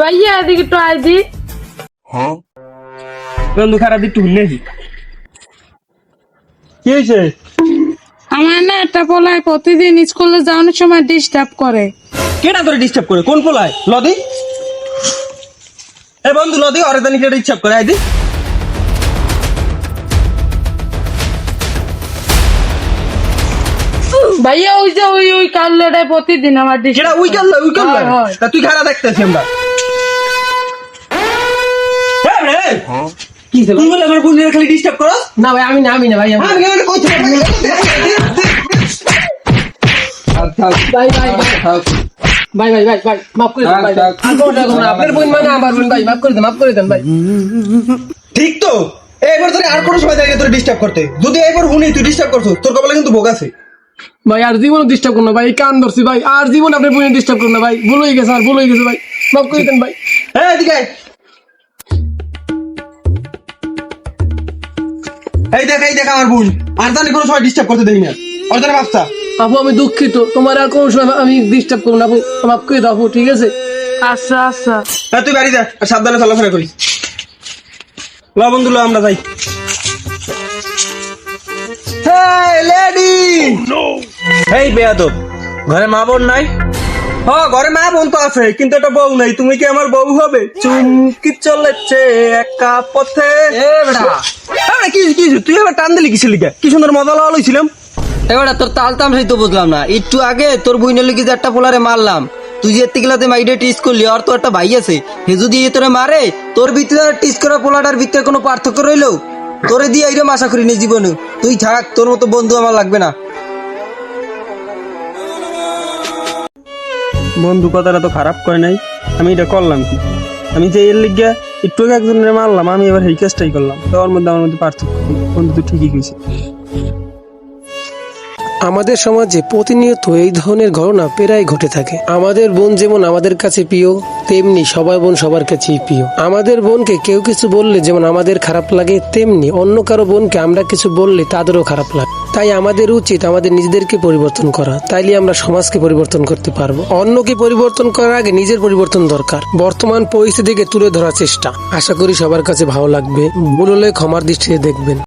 ভাইয়া এদিকে একটু আয় দি। বন্ধু খারাপ একটু শুনে কি হয়েছে? আমার না একটা পোলায় প্রতিদিন স্কুলে যাওয়ার সময় ডিস্টার্ব করে। কেটা তোরে ডিস্টার্ব করে? কোন পোলায়? লদি এ বন্ধু লদি ওরে জানি কেটা ডিস্টার্ব করে আইদি। ভাইয়া ওই যে ওই কাল্লোটায় প্রতিদিন আমার কেটা ডিস্টার্ব উই কাল হয়, হয়। তা তুই খারাপ দেখতেছি আমরা। কি তুই বলে আমার বোনের খালি ডিস্টার্ব করো? না ভাই আমি না ভাই আমি মানে কইছি ভাই মাফ করে দেন ভাই। আর কোনো টাকা না, আপনার বোন মানে আমার বোন ভাই, মাফ করে দেন ভাই। ঠিক তো এবার তোরে আর কোনো সময় জায়গায় তোরে ডিস্টার্ব করতে, যদি এবার হুনি তুই ডিস্টার্ব করছো তোর কপালে কিন্তু ভোগ আছে। ভাই আর জীবন ডিস্টার্ব করুন না ভাই, কান ধরছি ভাই, আর জীবন আপনার বোন ডিস্টার্ব করুন না ভাই, ভুল হয়ে গেছে ভাই, মাফ করে দেন ভাই। হ্যাঁ এদিকে আয়। এই দেখ আমার বোন আর জানি কোনো সময় ডিস্টার্ব করতে দেই না, ওর জন্য বাচ্চা। আপু আমি দুঃখিত, তোমার আর কোনো সময় আমি ডিস্টার্ব করুন না আপু, মাফ করে দাও আপু, ঠিক আছে? আচ্ছা আচ্ছা। হ্যাঁ তুই বাড়ি যা আর সাবধানে চলাফেরা করিস। ল বন্ধু ল আমরা যাই। লেডি এই বেয়াদব, ঘরে মা বোন নাই? হ্যাঁ ঘরে মা বোন তো আছে কিন্তু একটা বউ নাই, তুমি কি আমার বউ হবে? চুমকি চলেছে একা পথে। এ বেটা আরে কি কি তুই আবার টান দিলি কিসের লিগা? কি সুন্দর মজা লওয়া লইছিলাম। এবার তোর তালতাম সেই তো বুঝলাম না, একটু আগে তোর বইনের লিখে যে একটা পোলারে মারলাম, তুই যে এত্তিগুলাতে মাইডে টিস করলি, আর তো একটা ভাই আছে, হে যদি তোরে মারে, তোর ভিতরে টিস করা পোলাটার ভিতরে কোনো পার্থক্য রইলো? তোরে দিয়ে এইরকম আশা করিনি জীবনে। তুই থাক, তোর মতো বন্ধু আমার লাগবে না। বন্ধু কথাটা তো খারাপ কয় নাই, আমি এটা করলাম কি? আমি যে এর লিগা একটু আগে একজনের মারলাম, আমি এবার এই কাজটাই করলাম, তো ওর মধ্যে আমার মধ্যে পার্থক্য কি? বন্ধু তুই ঠিকই কইছিস। আমাদের সমাজে প্রতিনিয়ত এই ধরনের ঘটনা প্রায় ঘটে থাকে। আমাদের বোন যেমন আমাদের কাছে প্রিয়, তেমনি সবার বোন সবার কাছেই প্রিয়। আমাদের বোনকে কেউ কিছু বললে যেমন আমাদের খারাপ লাগে, তেমনি অন্য কারো বোনকে আমরা কিছু বললে তাদেরও খারাপ লাগে। তাই আমাদের উচিত আমাদের নিজেদেরকে পরিবর্তন করা, তাইলে আমরা সমাজকে পরিবর্তন করতে পারবো। অন্যকে পরিবর্তন করার আগে নিজের পরিবর্তন দরকার। বর্তমান পরিস্থিতিকে তুলে ধরার চেষ্টা, আশা করি সবার কাছে ভালো লাগবে। ভুল হলে ক্ষমার দৃষ্টিতে দেখবেন।